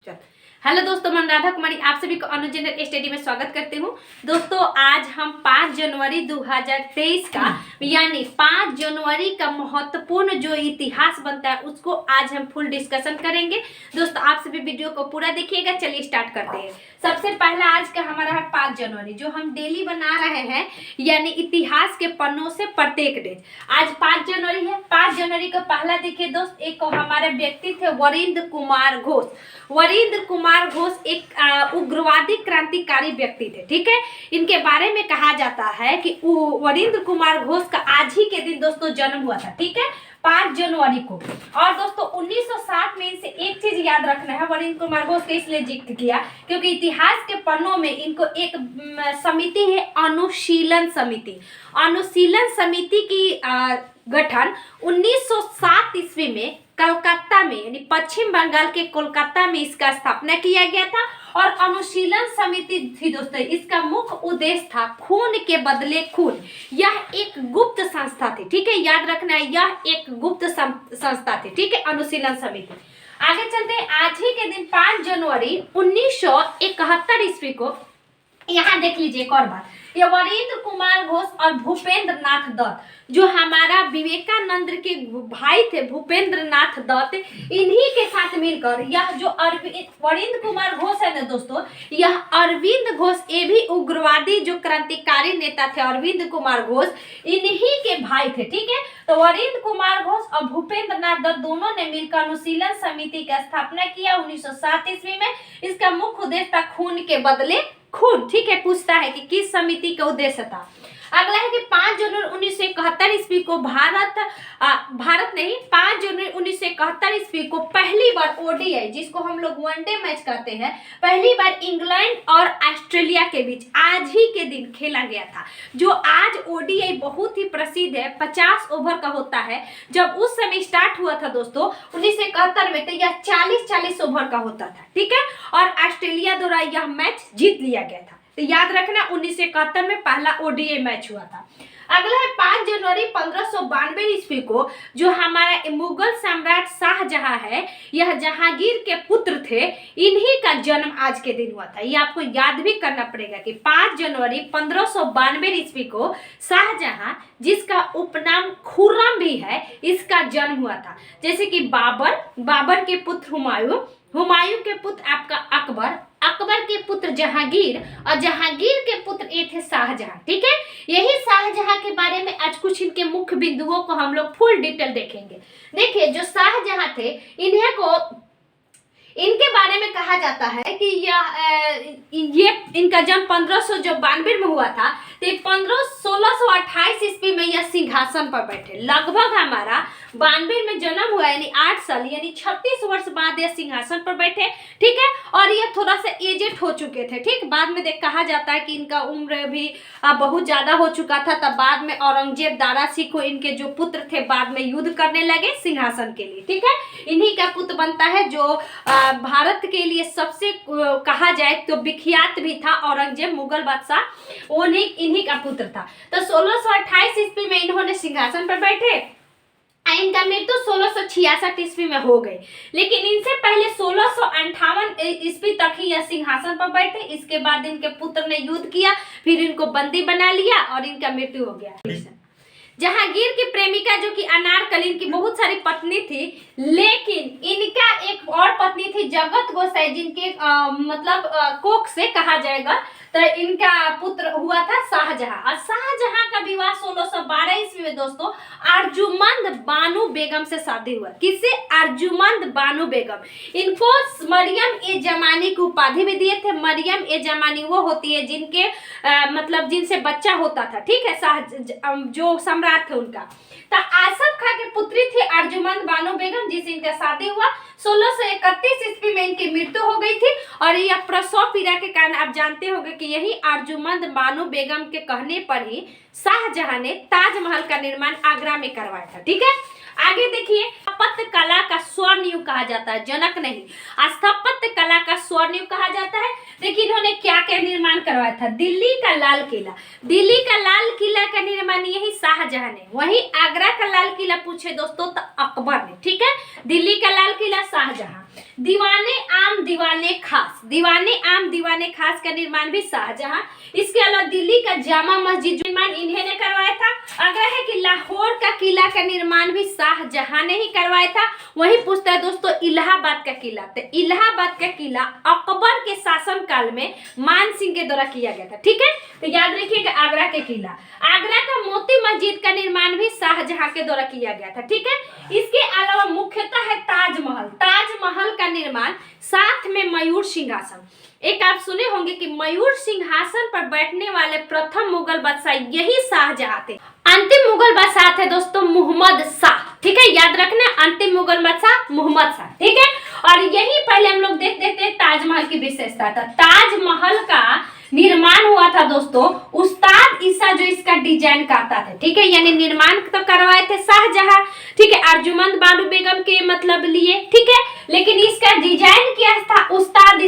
चल। हेलो दोस्तों, मैं राधा कुमारी आप सभी को अनुज जनरल स्टडी में स्वागत करती हूँ। दोस्तों, आज हम 5 जनवरी 2023 का यानी 5 जनवरी का महत्वपूर्ण जो इतिहास बनता है उसको आज हम फुल डिस्कशन करेंगे। दोस्तों, आप सभी वीडियो को पूरा देखिएगा। चलिए स्टार्ट करते हैं। सबसे पहला आज का हमारा है 5 जनवरी, जो हम डेली बना रहे हैं, यानी इतिहास के पन्नों से प्रत्येक डेज। आज 5 जनवरी है। 5 जनवरी का पहला देखिए दोस्त, एक हमारे व्यक्ति थे वरिंद्र कुमार घोष। वरिंद्र कुमार घोष एक उग्रवादी क्रांतिकारी व्यक्ति थे। ठीक है, इनके बारे में कहा जाता है कि वरिंद्र कुमार घोष का आज ही के दिन दोस्तों जन्म हुआ था। ठीक है, 5 जनवरी को। और दोस्तों 1907 में इनसे एक चीज याद रखना है, वरिंद्र कुमार घोष के इसलिए जिक्र किया क्योंकि इतिहास के पन्नों में इनको एक समिति है, अनुशीलन समिति। अनुशीलन समिति की गठन 1907 ईस्वी में कलकत्ता में यानी पश्चिम बंगाल के कोलकाता में इसका स्थापना किया गया था। और अनुशीलन समिति थी दोस्तों, इसका मुख्य उद्देश्य था खून के बदले खून। यह एक गुप्त संस्था थी। ठीक है, याद रखना है, यह एक गुप्त संस्था थी। ठीक है, अनुशीलन समिति। आगे चलते हैं। आज ही के दिन 5 जनवरी 1971 ईस्वी को, यहाँ देख लीजिए एक और बात, ये वरिंद्र कुमार घोष और भूपेंद्र नाथ दत्त, जो हमारा विवेकानंद के भाई थे भूपेंद्र नाथ दत्त, इन्हीं के साथ मिलकर यह जो वरिंद्र कुमार घोष है ना दोस्तों, यह अरविंद घोष, ये भी उग्रवादी जो क्रांतिकारी नेता थे अरविंद कुमार घोष, इन्हीं के भाई थे। ठीक है, तो वरिंद्र कुमार घोष और भूपेंद्र नाथ दत्त दोनों ने मिलकर अनुशीलन समिति की स्थापना किया 1907 ईस्वी में। इसका मुख्य उद्देश्य था खून के बदले खून। ठीक है, पूछता है कि किस समिति का उद्देश्य था। अगला है कि 5 जनवरी 1971 ईस्वी को 5 जनवरी 1971 ईस्वी को पहली बार ओडीआई, जिसको हम लोग वनडे मैच कहते हैं, पहली बार इंग्लैंड और ऑस्ट्रेलिया के बीच आज ही के दिन खेला गया था। जो आज ओडीआई बहुत ही प्रसिद्ध है, 50 ओवर का होता है। जब उस समय स्टार्ट हुआ था दोस्तों 1971 में, तो यह 40-40 ओवर का होता था। ठीक है, और ऑस्ट्रेलिया द्वारा यह मैच जीत लिया गया था। तो याद रखना 1971 में पहला ओडीआई मैच हुआ था। अगला है 5 जनवरी 1592 ईस्वी को, जो हमारा मुगल सम्राट शाहजहां है, यह जहांगीर के पुत्र थे, इन्हीं का जन्म आज के दिन हुआ था। ये आपको याद भी करना पड़ेगा कि 5 जनवरी 1592 ईस्वी को शाहजहां, जिसका उपनाम खुर्रम भी है, इसका जन्म हुआ था। जैसे कि बाबर के पुत्र हुमायूं के पुत्र आपका अकबर के पुत्र जहांगीर, और जहांगीर के पुत्र ये थे शाहजहां। ठीक है, यही शाहजहां के बारे में आज कुछ इनके मुख्य बिंदुओं को हम लोग फुल डिटेल देखेंगे। देखिए, जो शाहजहां थे, इनके बारे में कहा जाता है कि ये इनका जन्म 1592 में हुआ था। तो 1628 ईस्वी में यह सिंहासन पर बैठे। लगभग हमारा 92 में जन्म हुआ, यानी 8 साल यानी 36 वर्ष बाद यह सिंहासन पर बैठे। ठीक है, और यह थोड़ा सा एजेड हो चुके थे। ठीक, बाद में कहा जाता है कि इनका उम्र भी बहुत ज्यादा हो चुका था। तब बाद में औरंगजेब, दारा सिकोह, इनके जो पुत्र थे, बाद में युद्ध करने लगे सिंहासन के लिए। ठीक है, इन्हीं का पुत्र बनता है, जो भारत के लिए सबसे कहा जाए तो विख्यात भी था औरंगजेब, मुगल बादशाह, इन्हीं का पुत्र था। तो 1628 ईस्वी में इन्होंने सिंहासन पर बैठे। इनका मृत्यु 1666 ईस्वी में हो गई, लेकिन इनसे पहले 1658 ईस्वी तक ही यह सिंहासन पर बैठे। इसके बाद इनके पुत्र ने युद्ध किया, फिर इनको बंदी बना लिया और इनका मृत्यु हो गया। जहांगीर की प्रेमिका जो कि अनारकली, इनकी बहुत सारी पत्नी थी, लेकिन इनका एक और पत्नी थी जगत गोसाई, जिनके कोख से कहा जाएगा। तो इनका पुत्र हुआ था शाहजहां, और शाहजहां का विवाह 1612 ईस्वी में दोस्तों अर्जुमंद बानो बेगम से शादी हुआ। किससे? अर्जुमंद बानो बेगम। इनको मरियम ए जमानी की उपाधि भी दिए थे। मरियम ए जमानी वो होती है जिनके जिनसे बच्चा होता था। ठीक है, जो सम्राट थे उनका। तो आसफ खां की पुत्री थी अर्जुमंद बानो बेगम, जिससे इनका शादी हुआ। 1631 ईस्वी में इनकी मृत्यु हो गई थी, और यह प्रसव पीड़ा के कारण आप जानते होंगे कि यही अर्जुमंद बानो बेगम के कहने पर ही शाहजहां ने ताजमहल का निर्माण आगरा में करवाया था। ठीक है, आगे देखिए, स्थापत्य कला का स्वर्ण युग कहा जाता है, जनक नहीं, स्थापत्य कला का स्वर्ण युग कहा जाता है। देखिए, इन्होंने क्या क्या निर्माण करवाया था। दिल्ली का लाल किला का निर्माण यही शाहजहां ने। वहीं आगरा का लाल किला पूछे दोस्तों तो अकबर ने। ठीक है, दिल्ली का लाल किला शाहजहां, दीवाने आम दीवाने खास, दीवाने आम दीवाने खास का निर्माण भी शाहजहां। इसके अलावा दिल्ली का जामा मस्जिद निर्माण इन्हें ने करवाया था। अगला है कि लाहौर का किला का निर्माण भी शाहजहां ने ही करवाया था। वही पूछता है दोस्तों इलाहाबाद का किला, तो इलाहाबाद का किला अकबर के शासन काल में मान सिंह के द्वारा किया गया था। ठीक है, तो याद रखिएगा आगरा के किला। आगरा का मोती मस्जिद का निर्माण भी शाहजहां के द्वारा किया गया था। ठीक है, इसके अलावा मुख्यतः है ताजमहल, ताजमहल का निर्माण, साथ में मयूर सिंहासन। एक आप सुने होंगे कि मयूर सिंहासन पर बैठने वाले प्रथम मुगल बादशाह यही शाहजहां थे। अंतिम मुगल बादशाह थे दोस्तों मोहम्मद शाह। ठीक है, याद रखना अंतिम मुगल बादशाह मोहम्मद शाह। ठीक है, और यही पहले हम लोग देखते थे ताजमहल की विशेषता था। ताजमहल का निर्माण हुआ था दोस्तों उस्ताद ईसा जो इसका डिजाइन करता था। ठीक है, यानी निर्माण तो करवाए थे शाहजहां। ठीक है, अर्जुमंद बानो बेगम के मतलब लिए। ठीक है, लेकिन इसका डिजाइन किया था उस्ताद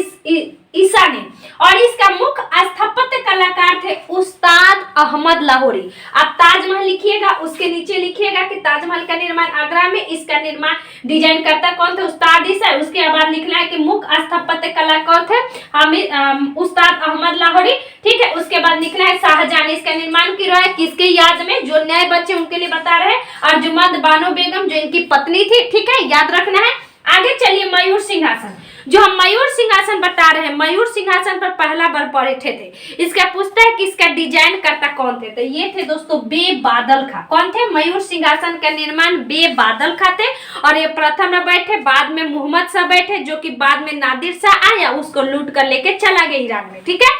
ईसा ने, और इसका मुख्य स्थापत्य कलाकार थे उस्ताद अहमद लाहौरी। आप ताजमहल लिखिएगा, उसके नीचे लिखिएगा कि ताजमहल का निर्माण आगरा में, इसका निर्माण डिजाइन करता कौन थे, उस्ताद ईसा। उसके बाद लिखना है कि मुख्य स्थापत्य कलाकार थे उस्ताद अहमद लाहौरी। ठीक है, उसके बाद लिखना है शाहजहां ने इसका निर्माण किया है किसके याद में, जो नए बच्चे उनके लिए बता रहे हैं, अर्जुमंद बानो बेगम जो इनकी पत्नी थी। ठीक है, याद रखना है। आगे चलिए मयूर सिंहासन, जो हम मयूर सिंहासन बता रहे हैं, मयूर सिंहासन पर पहला बार बैठे थे। इसका पूछता है कि इसका डिजाइन करता कौन थे, तो ये थे दोस्तों बेबादल खां। कौन थे, मयूर सिंहासन का निर्माण बेबादल खां थे, और ये प्रथम में बैठे, बाद में मोहम्मद शाह बैठे, जो कि बाद में नादिर शाह आया, उसको लूट कर लेके चला गया ईरान में। ठीक है,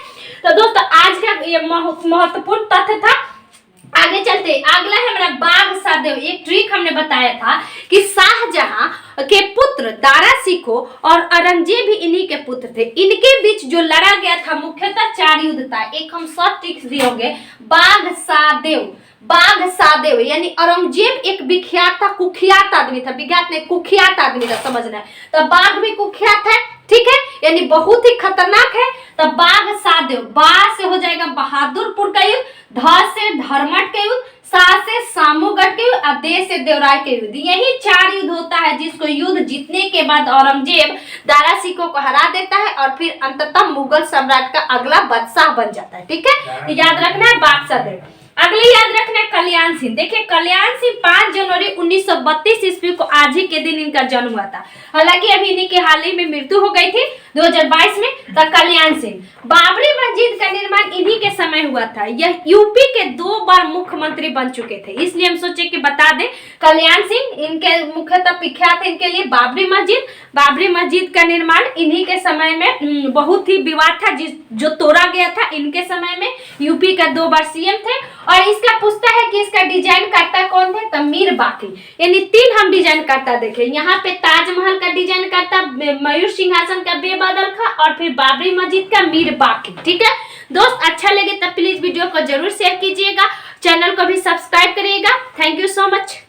तो दोस्तों आज का ये महत्वपूर्ण तथ्य था। आगे चलते, अगला है हमारा बाघ सादेव। एक ट्रिक हमने बताया था कि शाहजहां के पुत्र दारा सिको और औरंगजेब भी इन्हीं के पुत्र थे। इनके बीच जो लड़ा गया था मुख्यतः 4 युद्ध था। एक हम शॉर्ट ट्रिक्स दिए होंगे, बाघ सादेव, बाघ सादेव यानी औरंगजेब एक विख्यात था, कुख्यात आदमी था, विख्यात नहीं कुख्यात आदमी था, समझना है। तो बाघ भी कुख्यात है। ठीक है, यानी बहुत ही खतरनाक है। तो बाघ सादेव, बा से हो जाएगा बहादुरपुर का युद्ध, ध से धर्मट का युद्ध, सा से सामूगढ़ के युद्ध और दे से देवराय के युद्ध। यही 4 युद्ध होता है, जिसको युद्ध जीतने के बाद औरंगजेब दारा सिको को हरा देता है और फिर अंततः मुगल सम्राट का अगला बादशाह बन जाता है। ठीक है, याद रखना है बाघ सादेव। अगले याद रखना है कल्याण सिंह। देखिए कल्याण सिंह 5 जनवरी 1932 ईस्वी को आज ही के दिन इनका जन्म हुआ था। हालांकि अभी इन्हीं की हाल ही में मृत्यु हो गई थी 2022 में। तो कल्याण सिंह, बाबरी मस्जिद का निर्माण इन्हीं के समय हुआ था। यह यूपी के 2 बार मुख्यमंत्री बन चुके थे, इसलिए हम सोचे कि बता दें। कल्याण सिंह इनके मुख्यतः विख्यात इनके लिए बाबरी मस्जिद। बाबरी मस्जिद का निर्माण इन्हीं के समय में बहुत ही विवाद था, जो तोड़ा गया था इनके समय में। यूपी का 2 बार सीएम थे। और इसका पूछता है कि इसका डिजाइन करता कौन थे, तो मीर बाकी। यानी 3 हम डिजाइन करता देखे, यहाँ पे ताजमहल का डिजाइन करता मयूर सिंहासन का बेबादल खां, और फिर बाबरी मस्जिद का मीर बाकी। ठीक है दोस्त, अच्छा लगे तो प्लीज वीडियो को जरूर शेयर कीजिएगा, चैनल को भी सब्सक्राइब करिएगा। Thank you so much.